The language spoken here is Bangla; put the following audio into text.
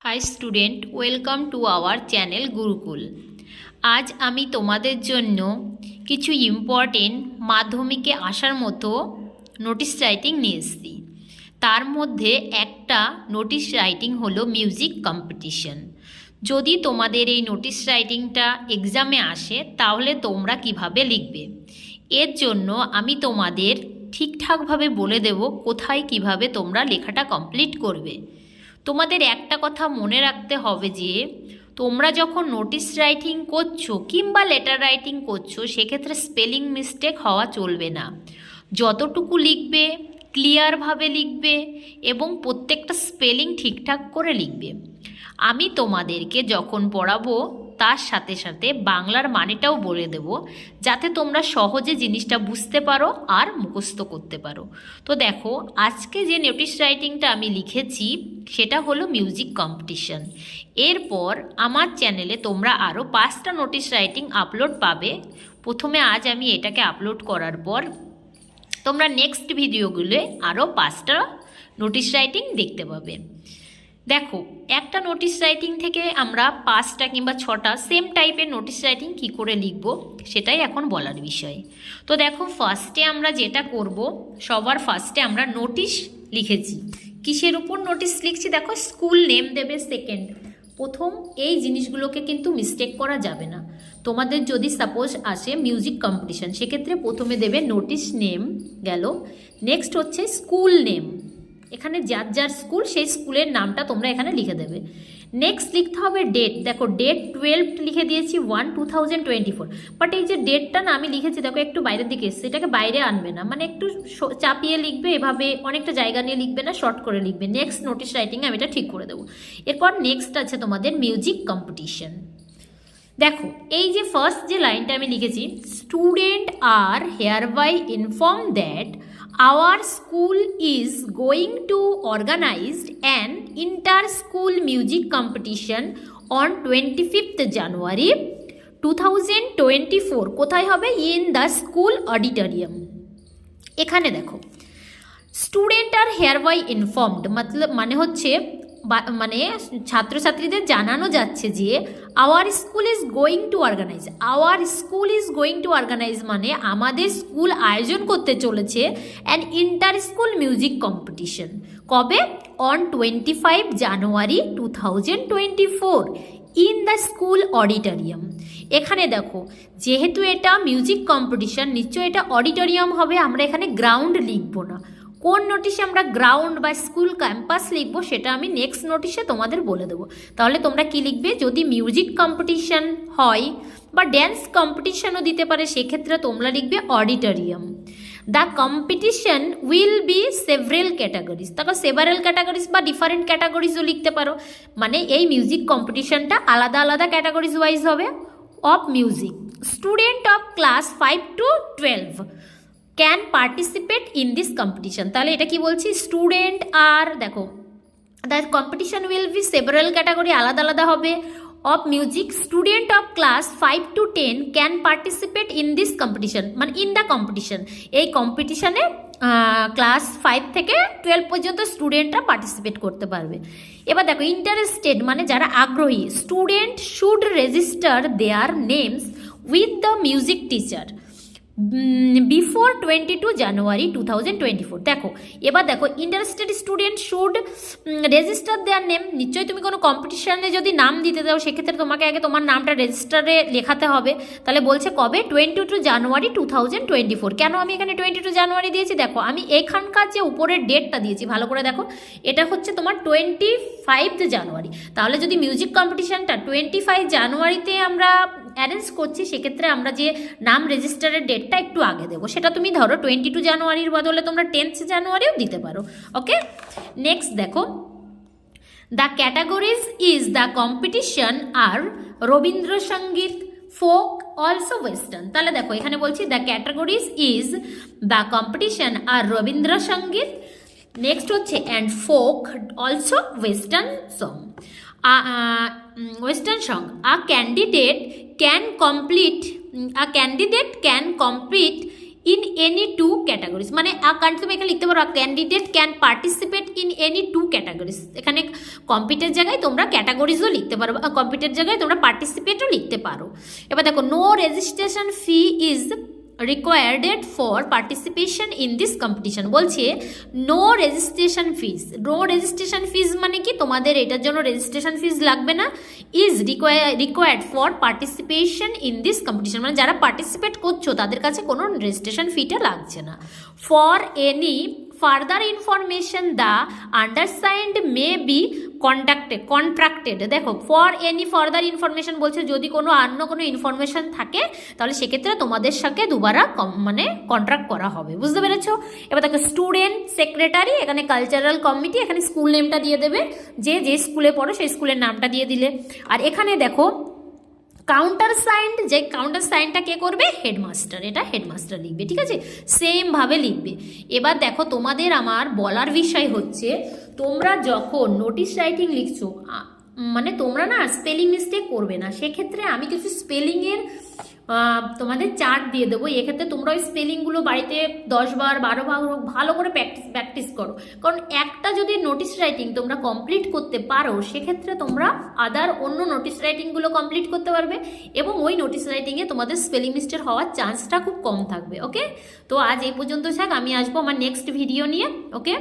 High student, welcome to our channel Gurukul. আজ আমি তোমাদের জন্য কিছু ইম্পর্টেন্ট মাধ্যমিকে আসার মতো নোটিশ রাইটিং নিয়ে এসেছি। তার মধ্যে একটা নোটিশ রাইটিং হলো মিউজিক কম্পিটিশন। যদি তোমাদের এই নোটিশ রাইটিংটা এক্সামে আসে তাহলে তোমরা কিভাবে লিখবে, এর জন্য আমি তোমাদের ঠিকঠাকভাবে বলে দেব কোথায় কিভাবে তোমরা লেখাটা কমপ্লিট করবে। তোমাদের একটা কথা মনে রাখতে হবে যে তোমরা যখন নোটিশ রাইটিং করছো কিংবা লেটার রাইটিং করছো সেক্ষেত্রে স্পেলিং মিস্টেক হওয়া চলবে না। যতটুকু লিখবে ক্লিয়ারভাবে লিখবে এবং প্রত্যেকটা স্পেলিং ঠিকঠাক করে লিখবে। আমি তোমাদেরকে যখন পড়াবো তার সাথে সাথে বাংলার মানেটাও বলে দেব যাতে তোমরা সহজে জিনিসটা বুঝতে পারো আর মুখস্থ করতে পারো। তো দেখো, আজকে যে নোটিশ রাইটিংটা আমি লিখেছি সেটা হলো মিউজিক কম্পিটিশন। এরপর আমার চ্যানেলে তোমরা আরও 5টা নোটিশ রাইটিং আপলোড পাবে। প্রথমে আজ আমি এটাকে আপলোড করার পর তোমরা নেক্সট ভিডিওগুলো আরও 5টা নোটিশ রাইটিং দেখতে পাবে। দেখো, একটা নোটিশ রাইটিং থেকে আমরা 5টা কিংবা 6টা সেম টাইপের নোটিশ রাইটিং কী করে লিখব সেটাই এখন বলার বিষয়। তো দেখো, ফার্স্টে আমরা যেটা করব, সবার ফার্স্টে আমরা নোটিশ লিখেছি। কিসের উপর নোটিশ লিখছি দেখো, স্কুল নেম দেবে সেকেন্ড। প্রথম এই জিনিসগুলোকে কিন্তু মিস্টেক করা যাবে না। তোমাদের যদি সাপোজ আসে মিউজিক কম্পিটিশন সেক্ষেত্রে প্রথমে দেবে নোটিশ নেম গেল, নেক্সট হচ্ছে স্কুল নেম, এখানে যার যার স্কুল সেই স্কুলের নামটা তোমরা এখানে লিখে দেবে। নেক্সট লিখতে হবে ডেট। দেখো, ডেট 12 লিখে দিয়েছি 1/2024, বাট এই যে ডেটটা না আমি লিখেছি দেখো একটু বাইরের দিকে এসছে, এটাকে বাইরে আনবে না, মানে একটু চাপিয়ে লিখবে, এভাবে অনেকটা জায়গা নিয়ে লিখবে না, শর্ট করে লিখবে। নেক্সট নোটিশ রাইটিংয়ে আমি এটা ঠিক করে দেবো। এরপর নেক্সট আছে তোমাদের মিউজিক কম্পিটিশন। দেখো, এই যে ফার্স্ট যে লাইনটা আমি লিখেছি, student are hereby inform that our school is going to organize an inter-school music competition on 25th January 2024। কোথায় হবে? In the school auditorium. এখানে দেখো, student are hereby informed মানে হচ্ছে মানে ছাত্রছাত্রীদের জানানো যাচ্ছে যে our school is going to organise. Our school is going to organise মানে আমাদের স্কুল আয়োজন করতে চলেছে an inter school music competition. কবে? On 25 January 2024 in the school auditorium. এখানে দেখো, যেহেতু এটা মিউজিক কম্পিটিশন নিশ্চয়ই এটা অডিটোরিয়াম হবে, আমরা এখানে গ্রাউন্ড লিখবো না। কোন নোটিশে আমরা গ্রাউন্ড বা স্কুল ক্যাম্পাস লিখবো সেটা আমি নেক্সট নোটিশে তোমাদের বলে দেবো। তাহলে তোমরা কি লিখবে, যদি মিউজিক কম্পিটিশন হয় বা ড্যান্স কম্পিটিশনও দিতে পারে সেক্ষেত্রে তোমরা লিখবে auditorium. The competition will be several categories. দেখো, সেভারেল ক্যাটাগরিজ বা ডিফারেন্ট ক্যাটাগরিজও লিখতে পারো, মানে এই মিউজিক কম্পিটিশনটা আলাদা আলাদা ক্যাটাগরিজ ওয়াইজ হবে। Of music, student of class 5 to 12 can participate in this competition. তাহলে এটা কি বলছি, স্টুডেন্ট আর দেখো the competition will be several category আলাদা আলাদা হবে। Of music, student of class 5 to 10 can participate in this competition মানে ইন দ্য কম্পিটিশন। এই কম্পিটিশনে ক্লাস 5 থেকে 12 পর্যন্ত স্টুডেন্টরা পার্টিসিপেট করতে পারবে। এবার দেখো, ইন্টারেস্টেড মানে যারা আগ্রহী, student should register their names with the music teacher before 22 জানুয়ারি 2024। দেখো, এবার দেখো, interested student should register there name. নিশ্চয়ই তুমি কোনো কম্পিটিশানে যদি নাম দিতে দাও সেক্ষেত্রে তোমাকে আগে তোমার নামটা রেজিস্টারে লেখাতে হবে। তাহলে বলছে কবে? 22 জানুয়ারি 2024। কেন আমি এখানে 22 জানুয়ারি দিয়েছি? দেখো, আমি এখানকার যে উপরের ডেটটা দিয়েছি ভালো করে দেখো, এটা হচ্ছে তোমার 25 জানুয়ারি। তাহলে যদি মিউজিক কম্পিটিশানটা 25 জানুয়ারিতে আমরা অ্যারেঞ্জ করছি সেক্ষেত্রে আমরা যে নাম রেজিস্টারের ডেটটা একটু আগে দেবো, সেটা তুমি ধরো 22 জানুয়ারির বদলে তোমরা 10th জানুয়ারিও দিতে পারো। ওকে, নেক্সট দেখো, the categories is the competition are Rabindrasangeet, folk, also western. তাহলে দেখো, এখানে বলছি the categories is the competition are Rabindrasangeet, next হচ্ছে and folk, also western song. Western song. A candidate can compete in any two categories, মানে তুমি এখানে লিখতে পারো candidate can participate in any two categories. এখানে কম্পিটের জায়গায় তোমরা ক্যাটাগরিজও লিখতে পারো, কম্পিটের জায়গায় তোমরা পার্টিসিপেটও লিখতে পারো। এবার দেখো no registration fee is required for participation in this competition. বলছে নো রেজিস্ট্রেশন ফিজ মানে কি, তোমাদের এটার জন্য রেজিস্ট্রেশন ফিজ লাগবে না। Is required for participation in this competition, মানে যারা পার্টিসিপেট করছো তাদের কাছে কোনো রেজিস্ট্রেশন ফিটা লাগছে না। For any further information the undersigned may be contracted. দেখো ফর এনি ফার্দার ইনফরমেশন বলছে, যদি কোনো অন্য কোনো ইনফরমেশন থাকে তাহলে সেক্ষেত্রে তোমাদের সাথে দুবারা মানে কন্ট্রাক্ট করা হবে, বুঝতে পেরেছো? এবার দেখো স্টুডেন্ট সেক্রেটারি, এখানে কালচারাল কমিটি, এখানে স্কুল নেমটা দিয়ে দেবে, যে যে স্কুলে পড়ো সেই স্কুলের নামটা দিয়ে দিলে। আর এখানে দেখো কাউন্টার সাইন, যে কাউন্টার সাইনটা কে করবে, হেডমাস্টার, এটা হেডমাস্টার লিখবে, ঠিক আছে, সেমভাবে লিখবে। এবার দেখো তোমাদের আমার বলার বিষয় হচ্ছে, তোমরা যখন নোটিশ রাইটিং লিখছো মানে তোমরা না স্পেলিং মিস্টেক করবে না, সেক্ষেত্রে আমি কিছু স্পেলিংয়ের তোমাদের চার্ট দিয়ে দেবো। এক্ষেত্রে তোমরা ওই স্পেলিংগুলো বাড়িতে 10 বার 12 বার ভালো করে প্র্যাকটিস করো, কারণ একটা যদি নোটিশ রাইটিং তোমরা কমপ্লিট করতে পারো সেক্ষেত্রে তোমরা অন্য নোটিশ রাইটিংগুলো কমপ্লিট করতে পারবে, এবং ওই নোটিশ রাইটিংয়ে তোমাদের স্পেলিং মিস্টেক হওয়ার চান্সটা খুব কম থাকবে। ওকে, তো আজ এই পর্যন্ত থাক, আমি আসবো আমার নেক্সট ভিডিও নিয়ে। ওকে।